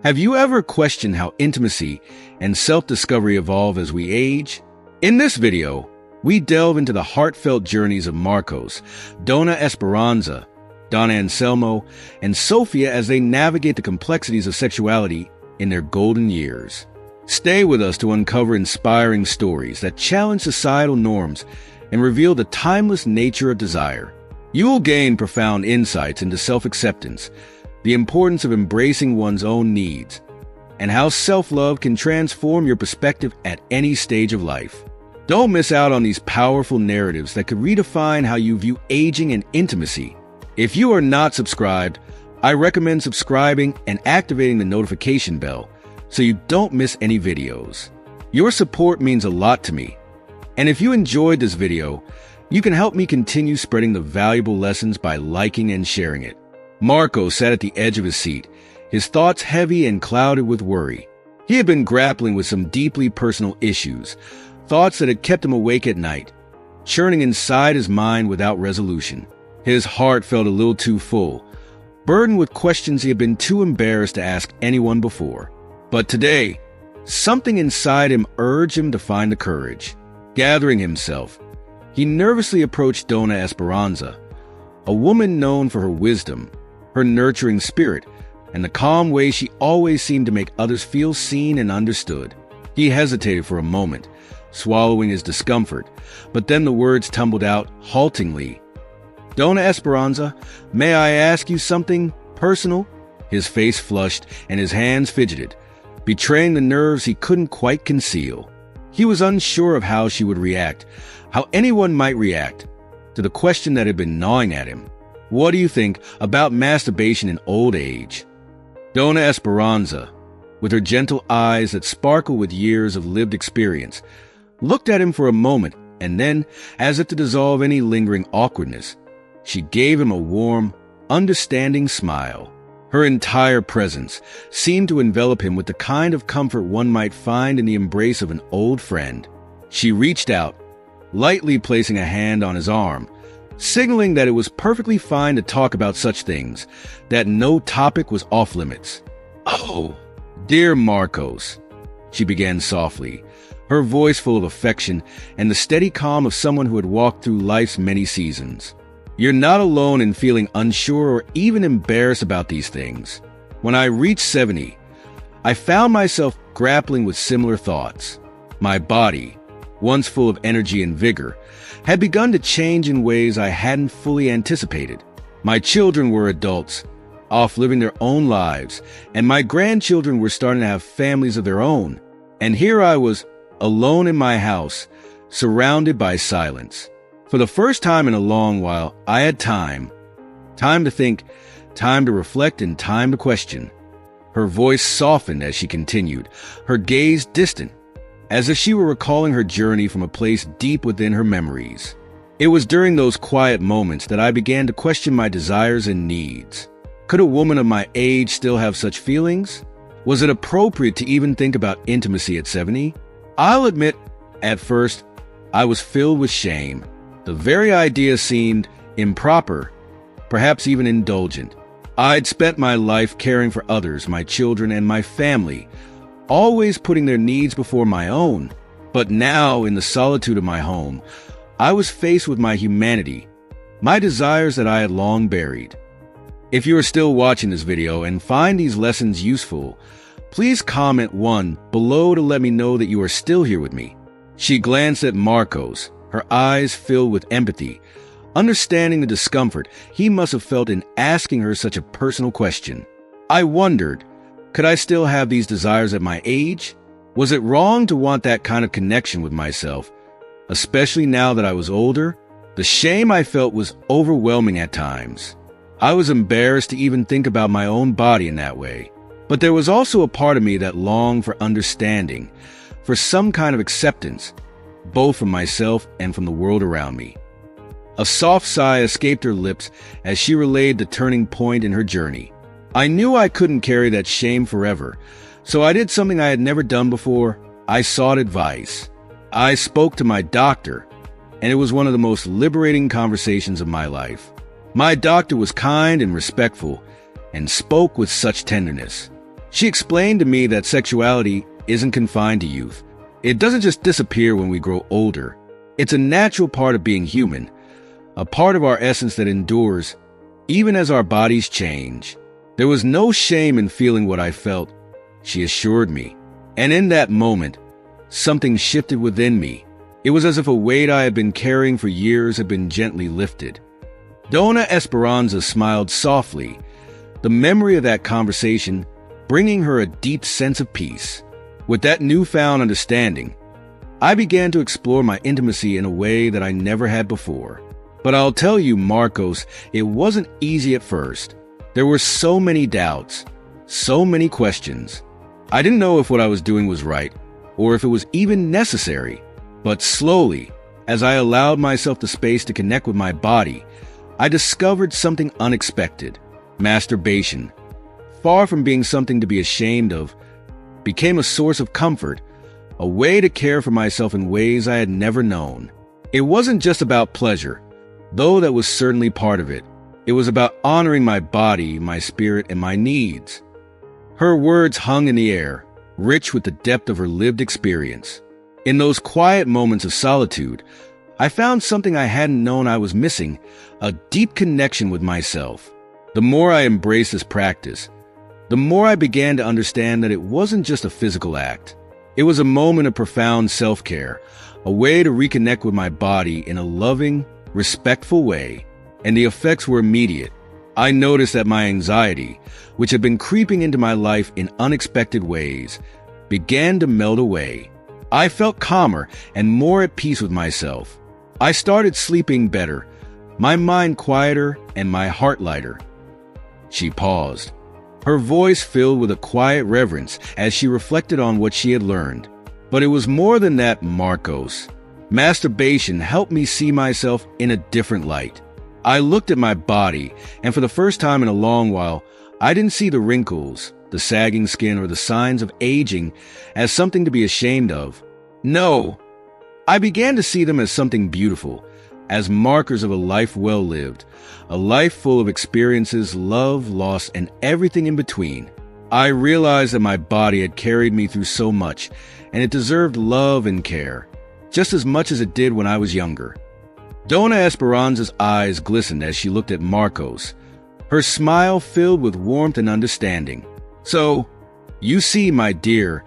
Have you ever questioned how intimacy and self-discovery evolve as we age? In this video, we delve into the heartfelt journeys of Marcos, Dona Esperanza, Don Anselmo, and Sofia as they navigate the complexities of sexuality in their golden years. Stay with us to uncover inspiring stories that challenge societal norms and reveal the timeless nature of desire. You will gain profound insights into self-acceptance, the importance of embracing one's own needs, and how self-love can transform your perspective at any stage of life. Don't miss out on these powerful narratives that could redefine how you view aging and intimacy. If you are not subscribed, I recommend subscribing and activating the notification bell so you don't miss any videos. Your support means a lot to me. And if you enjoyed this video, you can help me continue spreading the valuable lessons by liking and sharing it. Marco sat at the edge of his seat, his thoughts heavy and clouded with worry. He had been grappling with some deeply personal issues, thoughts that had kept him awake at night, churning inside his mind without resolution. His heart felt a little too full, burdened with questions he had been too embarrassed to ask anyone before. But today, something inside him urged him to find the courage. Gathering himself, he nervously approached Dona Esperanza, a woman known for her wisdom, her nurturing spirit, and the calm way she always seemed to make others feel seen and understood. He hesitated for a moment, swallowing his discomfort, but then the words tumbled out haltingly. "Dona Esperanza, may I ask you something personal?" His face flushed and his hands fidgeted, betraying the nerves he couldn't quite conceal. He was unsure of how she would react, how anyone might react, to the question that had been gnawing at him. "What do you think about masturbation in old age?" Dona Esperanza, with her gentle eyes that sparkle with years of lived experience, looked at him for a moment, and then, as if to dissolve any lingering awkwardness, she gave him a warm, understanding smile. Her entire presence seemed to envelop him with the kind of comfort one might find in the embrace of an old friend. She reached out, lightly placing a hand on his arm, signaling that it was perfectly fine to talk about such things, that no topic was off limits. "Oh, dear Marcos," she began softly, her voice full of affection and the steady calm of someone who had walked through life's many seasons. "You're not alone in feeling unsure or even embarrassed about these things. When I reached 70, I found myself grappling with similar thoughts. My body, once full of energy and vigor, had begun to change in ways I hadn't fully anticipated. My children were adults, off living their own lives, and my grandchildren were starting to have families of their own. And here I was, alone in my house, surrounded by silence. For the first time in a long while, I had time to think, time to reflect, and time to question." Her voice softened as she continued, her gaze distant, as if she were recalling her journey from a place deep within her memories. "It was during those quiet moments that I began to question my desires and needs. Could a woman of my age still have such feelings? Was it appropriate to even think about intimacy at 70? I'll admit, at first, I was filled with shame. The very idea seemed improper, perhaps even indulgent. I'd spent my life caring for others, my children and my family, always putting their needs before my own. But now, in the solitude of my home, I was faced with my humanity, my desires that I had long buried. If you are still watching this video and find these lessons useful, please comment 1 below to let me know that you are still here with me." She glanced at Marcos, her eyes filled with empathy, understanding the discomfort he must have felt in asking her such a personal question. "I wondered, could I still have these desires at my age? Was it wrong to want that kind of connection with myself, especially now that I was older?" The shame I felt was overwhelming at times. I was embarrassed to even think about my own body in that way. But there was also a part of me that longed for understanding, for some kind of acceptance, both from myself and from the world around me. A soft sigh escaped her lips as she relayed the turning point in her journey. "I knew I couldn't carry that shame forever, so I did something I had never done before. I sought advice. I spoke to my doctor, and it was one of the most liberating conversations of my life. My doctor was kind and respectful, and spoke with such tenderness. She explained to me that sexuality isn't confined to youth. It doesn't just disappear when we grow older. It's a natural part of being human, a part of our essence that endures even as our bodies change. There was no shame in feeling what I felt, she assured me. And in that moment, something shifted within me. It was as if a weight I had been carrying for years had been gently lifted. Dona Esperanza smiled softly, the memory of that conversation bringing her a deep sense of peace. With that newfound understanding, I began to explore my intimacy in a way that I never had before. But I'll tell you, Marcos, it wasn't easy at first. There were so many doubts, so many questions. I didn't know if what I was doing was right, or if it was even necessary. But slowly, as I allowed myself the space to connect with my body, I discovered something unexpected. Masturbation, far from being something to be ashamed of, became a source of comfort, a way to care for myself in ways I had never known. It wasn't just about pleasure, though that was certainly part of it. It was about honoring my body, my spirit, and my needs. Her words hung in the air, rich with the depth of her lived experience. In those quiet moments of solitude, I found something I hadn't known I was missing, a deep connection with myself. The more I embraced this practice, the more I began to understand that it wasn't just a physical act. It was a moment of profound self-care, a way to reconnect with my body in a loving, respectful way, and the effects were immediate. I noticed that my anxiety, which had been creeping into my life in unexpected ways, began to melt away. I felt calmer and more at peace with myself. I started sleeping better, my mind quieter and my heart lighter. She paused, her voice filled with a quiet reverence as she reflected on what she had learned. But it was more than that, Marcos. Masturbation helped me see myself in a different light. I looked at my body, and for the first time in a long while, I didn't see the wrinkles, the sagging skin, or the signs of aging as something to be ashamed of. No, I began to see them as something beautiful, as markers of a life well lived, a life full of experiences, love, loss, and everything in between. I realized that my body had carried me through so much, and it deserved love and care, just as much as it did when I was younger. Dona Esperanza's eyes glistened as she looked at Marcos, her smile filled with warmth and understanding. So, you see, my dear,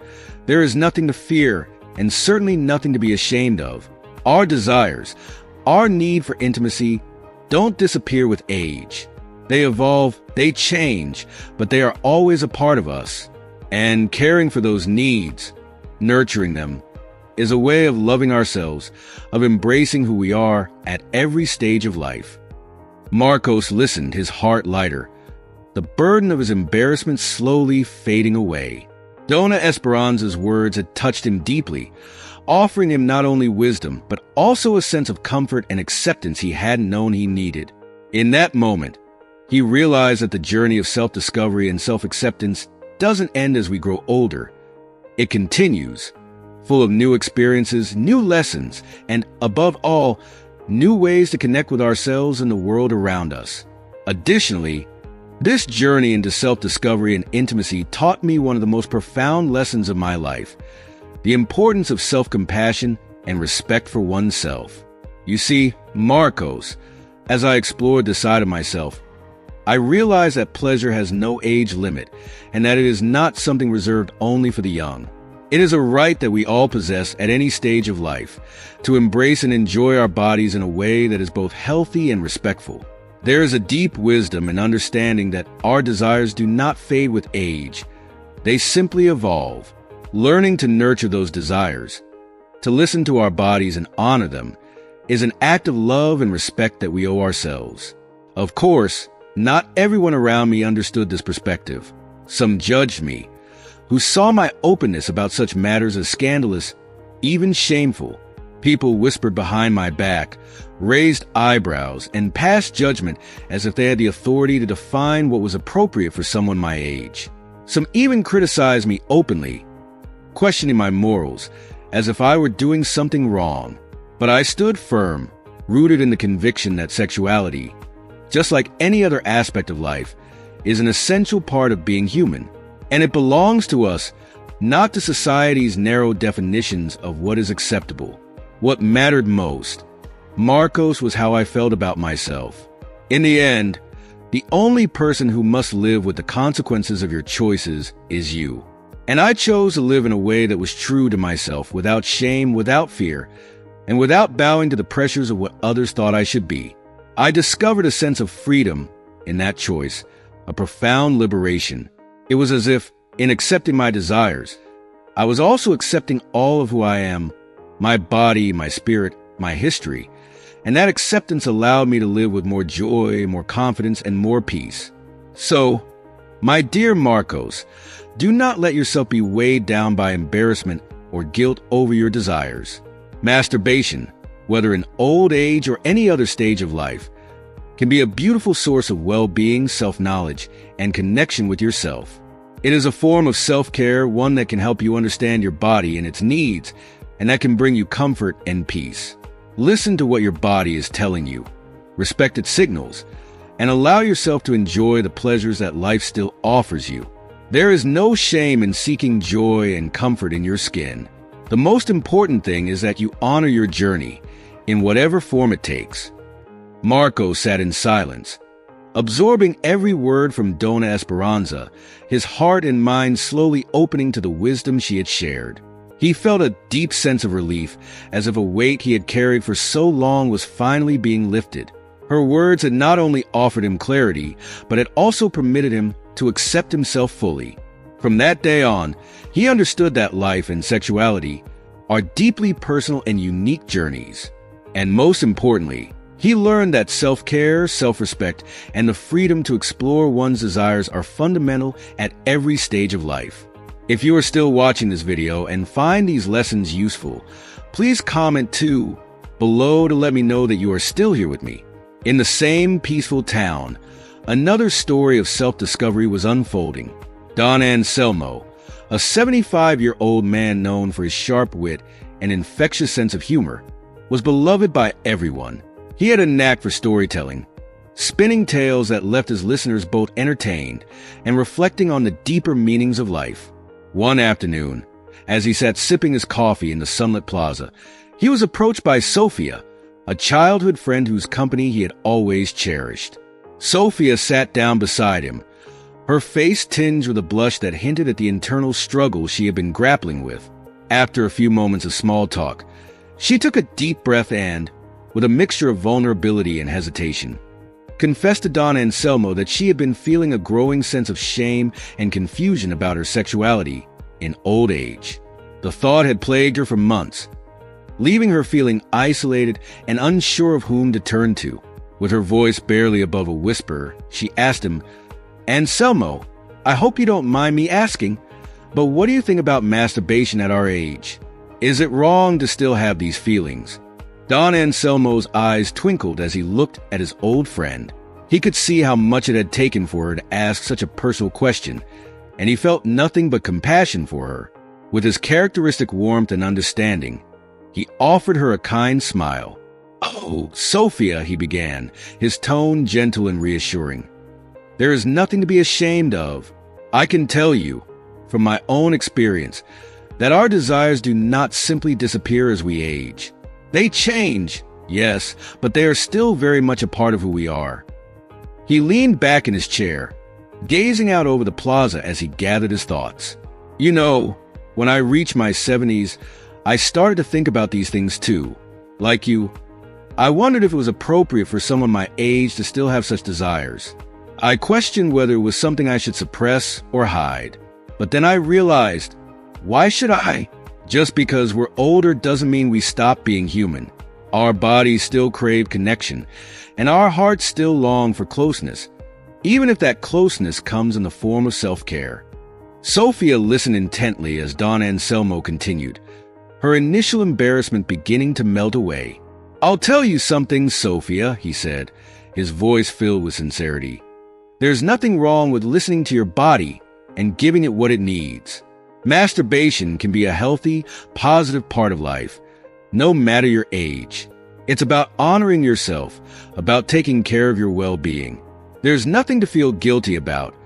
there is nothing to fear and certainly nothing to be ashamed of. Our desires, our need for intimacy, don't disappear with age. They evolve, they change, but they are always a part of us. And caring for those needs, nurturing them, is a way of loving ourselves, of embracing who we are at every stage of life. Marcos listened, his heart lighter, the burden of his embarrassment slowly fading away. Dona Esperanza's words had touched him deeply, offering him not only wisdom, but also a sense of comfort and acceptance he hadn't known he needed. In that moment, he realized that the journey of self-discovery and self-acceptance doesn't end as we grow older. It continues, full of new experiences, new lessons, and above all, new ways to connect with ourselves and the world around us. Additionally, this journey into self-discovery and intimacy taught me one of the most profound lessons of my life, the importance of self-compassion and respect for oneself. You see, Marcos, as I explored this side of myself, I realized that pleasure has no age limit and that it is not something reserved only for the young. It is a right that we all possess at any stage of life, to embrace and enjoy our bodies in a way that is both healthy and respectful. There is a deep wisdom and understanding that our desires do not fade with age. They simply evolve. Learning to nurture those desires, to listen to our bodies and honor them, is an act of love and respect that we owe ourselves. Of course, not everyone around me understood this perspective. Some judged me, who saw my openness about such matters as scandalous, even shameful. People whispered behind my back, raised eyebrows, and passed judgment as if they had the authority to define what was appropriate for someone my age. Some even criticized me openly, questioning my morals, as if I were doing something wrong. But I stood firm, rooted in the conviction that sexuality, just like any other aspect of life, is an essential part of being human. And it belongs to us, not to society's narrow definitions of what is acceptable. What mattered most, Marcos, was how I felt about myself. In the end, the only person who must live with the consequences of your choices is you. And I chose to live in a way that was true to myself, without shame, without fear, and without bowing to the pressures of what others thought I should be. I discovered a sense of freedom in that choice, a profound liberation. It was as if, in accepting my desires, I was also accepting all of who I am, my body, my spirit, my history, and that acceptance allowed me to live with more joy, more confidence, and more peace. So, my dear Marcos, do not let yourself be weighed down by embarrassment or guilt over your desires. Masturbation, whether in old age or any other stage of life, can be a beautiful source of well-being, self-knowledge, and connection with yourself. It is a form of self-care, one that can help you understand your body and its needs, and that can bring you comfort and peace. Listen to what your body is telling you, respect its signals, and allow yourself to enjoy the pleasures that life still offers you. There is no shame in seeking joy and comfort in your skin. The most important thing is that you honor your journey, in whatever form it takes. Marcos sat in silence, absorbing every word from Dona Esperanza, his heart and mind slowly opening to the wisdom she had shared. He felt a deep sense of relief, as if a weight he had carried for so long was finally being lifted. Her words had not only offered him clarity, but had also permitted him to accept himself fully. From that day on, he understood that life and sexuality are deeply personal and unique journeys. And most importantly, he learned that self-care, self-respect, and the freedom to explore one's desires are fundamental at every stage of life. If you are still watching this video and find these lessons useful, please comment too below to let me know that you are still here with me. In the same peaceful town, another story of self-discovery was unfolding. Don Anselmo, a 75-year-old man known for his sharp wit and infectious sense of humor, was beloved by everyone. He had a knack for storytelling, spinning tales that left his listeners both entertained and reflecting on the deeper meanings of life. One afternoon, as he sat sipping his coffee in the sunlit plaza, he was approached by Sophia, a childhood friend whose company he had always cherished. Sophia sat down beside him, her face tinged with a blush that hinted at the internal struggle she had been grappling with. After a few moments of small talk, she took a deep breath and, with a mixture of vulnerability and hesitation, confessed to Don Anselmo that she had been feeling a growing sense of shame and confusion about her sexuality in old age. The thought had plagued her for months, leaving her feeling isolated and unsure of whom to turn to. With her voice barely above a whisper, she asked him, "Anselmo, I hope you don't mind me asking, but what do you think about masturbation at our age? Is it wrong to still have these feelings?" Don Anselmo's eyes twinkled as he looked at his old friend. He could see how much it had taken for her to ask such a personal question, and he felt nothing but compassion for her. With his characteristic warmth and understanding, he offered her a kind smile. "Oh, Sophia," he began, his tone gentle and reassuring. "There is nothing to be ashamed of. I can tell you, from my own experience, that our desires do not simply disappear as we age. They change, yes, but they are still very much a part of who we are." He leaned back in his chair, gazing out over the plaza as he gathered his thoughts. "You know, when I reached my 70s, I started to think about these things too. Like you, I wondered if it was appropriate for someone my age to still have such desires. I questioned whether it was something I should suppress or hide. But then I realized, why should I? Just because we're older doesn't mean we stop being human. Our bodies still crave connection, and our hearts still long for closeness, even if that closeness comes in the form of self-care." Sophia listened intently as Don Anselmo continued, her initial embarrassment beginning to melt away. "I'll tell you something, Sophia," he said, his voice filled with sincerity. "There's nothing wrong with listening to your body and giving it what it needs. Masturbation can be a healthy, positive part of life, no matter your age. It's about honoring yourself, about taking care of your well-being. There's nothing to feel guilty about,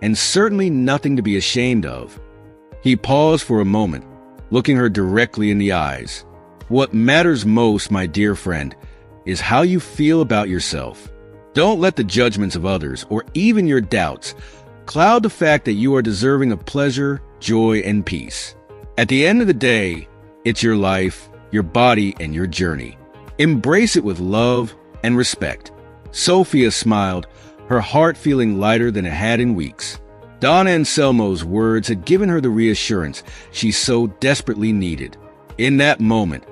and certainly nothing to be ashamed of. He paused for a moment, looking her directly in the eyes. What matters most, my dear friend, is how you feel about yourself. Don't let the judgments of others, or even your doubts, cloud the fact that you are deserving of pleasure, joy, and peace. At the end of the day, it's your life, your body, and your journey. Embrace it with love and respect. Sophia smiled, her heart feeling lighter than it had in weeks. Donna Anselmo's words had given her the reassurance she so desperately needed. In that moment,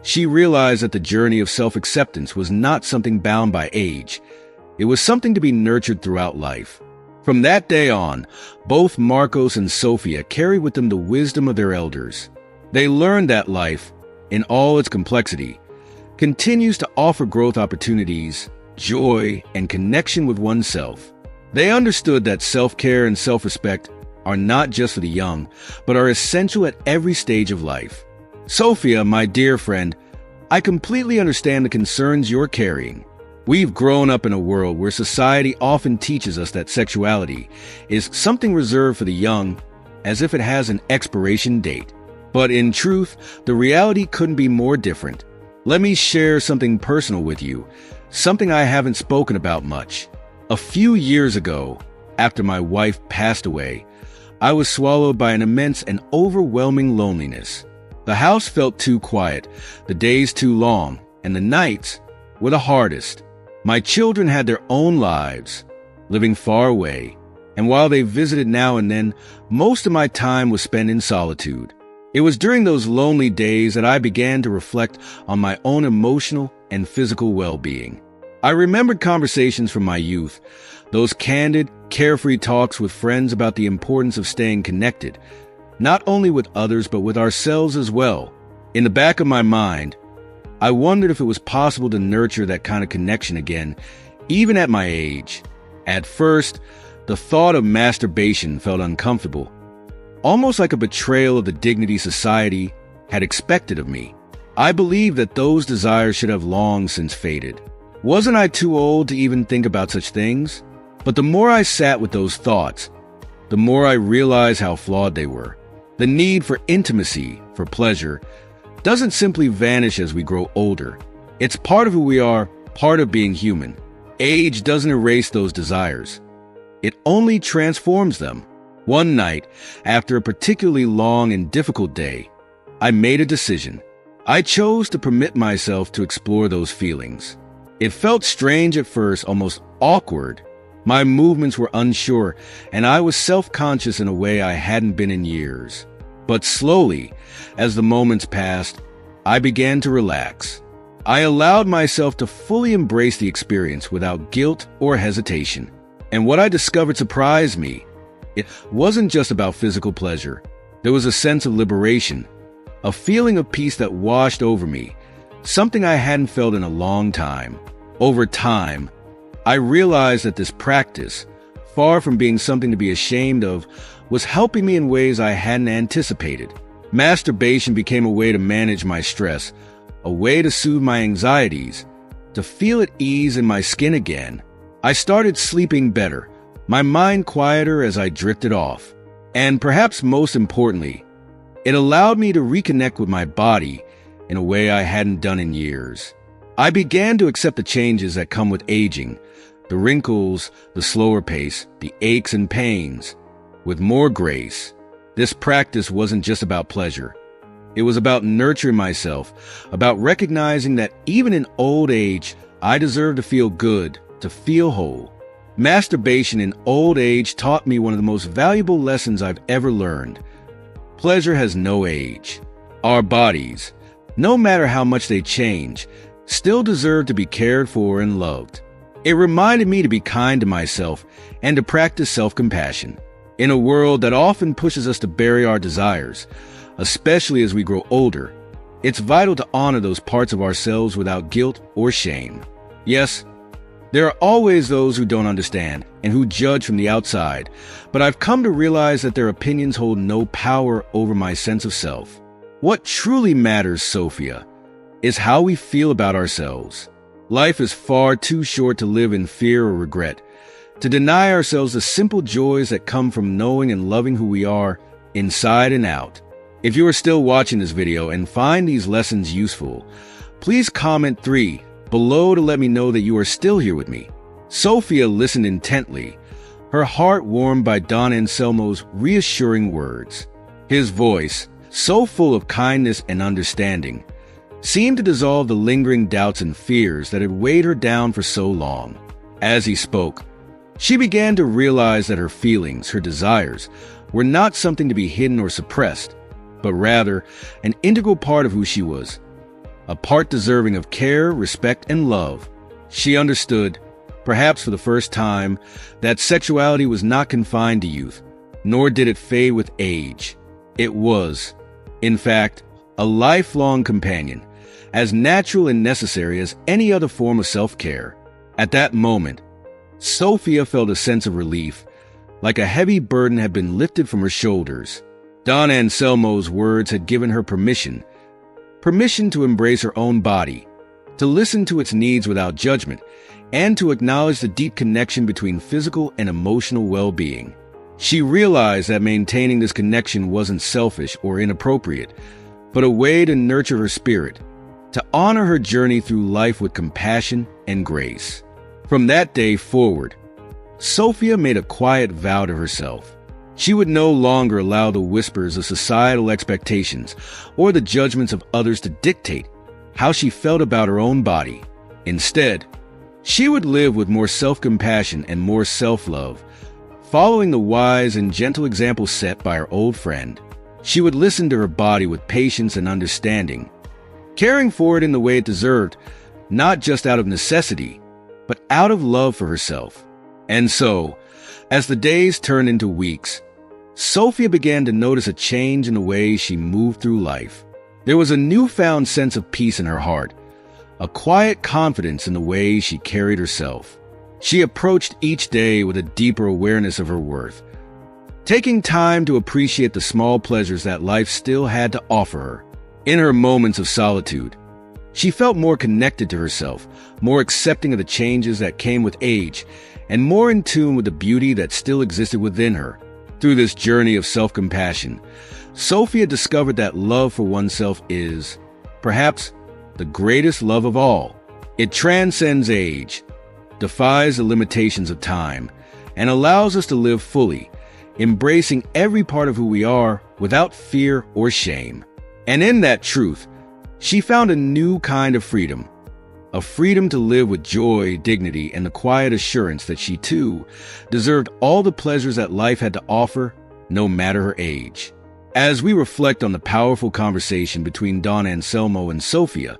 she realized that the journey of self-acceptance was not something bound by age. It was something to be nurtured throughout life. From that day on, both Marcos and Sophia carried with them the wisdom of their elders. They learned that life, in all its complexity, continues to offer growth opportunities, joy, and connection with oneself. They understood that self-care and self-respect are not just for the young, but are essential at every stage of life. Sophia, my dear friend, I completely understand the concerns you're carrying. We've grown up in a world where society often teaches us that sexuality is something reserved for the young, as if it has an expiration date. But in truth, the reality couldn't be more different. Let me share something personal with you, something I haven't spoken about much. A few years ago, after my wife passed away, I was swallowed by an immense and overwhelming loneliness. The house felt too quiet, the days too long, and the nights were the hardest. My children had their own lives, living far away, and while they visited now and then, most of my time was spent in solitude. It was during those lonely days that I began to reflect on my own emotional and physical well-being. I remembered conversations from my youth, those candid, carefree talks with friends about the importance of staying connected, not only with others but with ourselves as well. In the back of my mind, I wondered if it was possible to nurture that kind of connection again, even at my age. At first, the thought of masturbation felt uncomfortable, almost like a betrayal of the dignity society had expected of me. I believed that those desires should have long since faded. Wasn't I too old to even think about such things? But the more I sat with those thoughts, the more I realized how flawed they were. The need for intimacy, for pleasure, doesn't simply vanish as we grow older. It's part of who we are, part of being human. Age doesn't erase those desires. It only transforms them. One night, after a particularly long and difficult day, I made a decision. I chose to permit myself to explore those feelings. It felt strange at first, almost awkward. My movements were unsure, and I was self-conscious in a way I hadn't been in years. But slowly, as the moments passed, I began to relax. I allowed myself to fully embrace the experience without guilt or hesitation. And what I discovered surprised me. It wasn't just about physical pleasure. There was a sense of liberation, a feeling of peace that washed over me, something I hadn't felt in a long time. Over time, I realized that this practice, far from being something to be ashamed of, was helping me in ways I hadn't anticipated. Masturbation became a way to manage my stress, a way to soothe my anxieties, to feel at ease in my skin again. I started sleeping better, my mind quieter as I drifted off. And perhaps most importantly, it allowed me to reconnect with my body in a way I hadn't done in years. I began to accept the changes that come with aging, the wrinkles, the slower pace, the aches and pains, with more grace. This practice wasn't just about pleasure. It was about nurturing myself, about recognizing that even in old age, I deserve to feel good, to feel whole. Masturbation in old age taught me one of the most valuable lessons I've ever learned. Pleasure has no age. Our bodies, no matter how much they change, still deserve to be cared for and loved. It reminded me to be kind to myself and to practice self-compassion. In a world that often pushes us to bury our desires, especially as we grow older, it's vital to honor those parts of ourselves without guilt or shame. Yes, there are always those who don't understand and who judge from the outside, but I've come to realize that their opinions hold no power over my sense of self. What truly matters, Sophia, is how we feel about ourselves. Life is far too short to live in fear or regret. to deny ourselves the simple joys that come from knowing and loving who we are inside and out. If you are still watching this video and find these lessons useful, please comment 3 below to let me know that you are still here with me. Sophia listened intently, her heart warmed by Don Anselmo's reassuring words. His voice, so full of kindness and understanding, seemed to dissolve the lingering doubts and fears that had weighed her down for so long. As he spoke, she began to realize that her feelings, her desires, were not something to be hidden or suppressed, but rather an integral part of who she was, a part deserving of care, respect, and love. She understood, perhaps for the first time, that sexuality was not confined to youth, nor did it fade with age. It was, in fact, a lifelong companion, as natural and necessary as any other form of self-care. At that moment, Sophia felt a sense of relief, like a heavy burden had been lifted from her shoulders. Don Anselmo's words had given her permission to embrace her own body, to listen to its needs without judgment, and to acknowledge the deep connection between physical and emotional well-being. She realized that maintaining this connection wasn't selfish or inappropriate, but a way to nurture her spirit, to honor her journey through life with compassion and grace. From that day forward, Sophia made a quiet vow to herself. She would no longer allow the whispers of societal expectations or the judgments of others to dictate how she felt about her own body. Instead, she would live with more self-compassion and more self-love, following the wise and gentle example set by her old friend. She would listen to her body with patience and understanding, caring for it in the way it deserved, not just out of necessity, but out of love for herself. And so, as the days turned into weeks, Sophia began to notice a change in the way she moved through life. There was a newfound sense of peace in her heart, a quiet confidence in the way she carried herself. She approached each day with a deeper awareness of her worth, taking time to appreciate the small pleasures that life still had to offer her. In her moments of solitude, she felt more connected to herself, more accepting of the changes that came with age, and more in tune with the beauty that still existed within her. Through this journey of self-compassion, Sophia discovered that love for oneself is, perhaps, the greatest love of all. It transcends age, defies the limitations of time, and allows us to live fully, embracing every part of who we are without fear or shame. And in that truth, she found a new kind of freedom, a freedom to live with joy, dignity, and the quiet assurance that she, too, deserved all the pleasures that life had to offer, no matter her age. As we reflect on the powerful conversation between Don Anselmo and Sophia,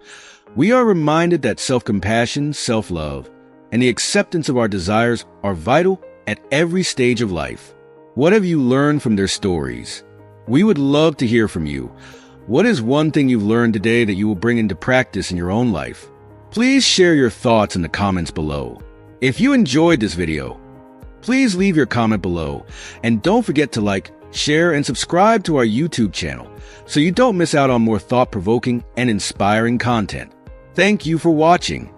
we are reminded that self-compassion, self-love, and the acceptance of our desires are vital at every stage of life. What have you learned from their stories? We would love to hear from you. What is one thing you've learned today that you will bring into practice in your own life? Please share your thoughts in the comments below. If you enjoyed this video, please leave your comment below, and don't forget to like, share, and subscribe to our YouTube channel so you don't miss out on more thought-provoking and inspiring content. Thank you for watching.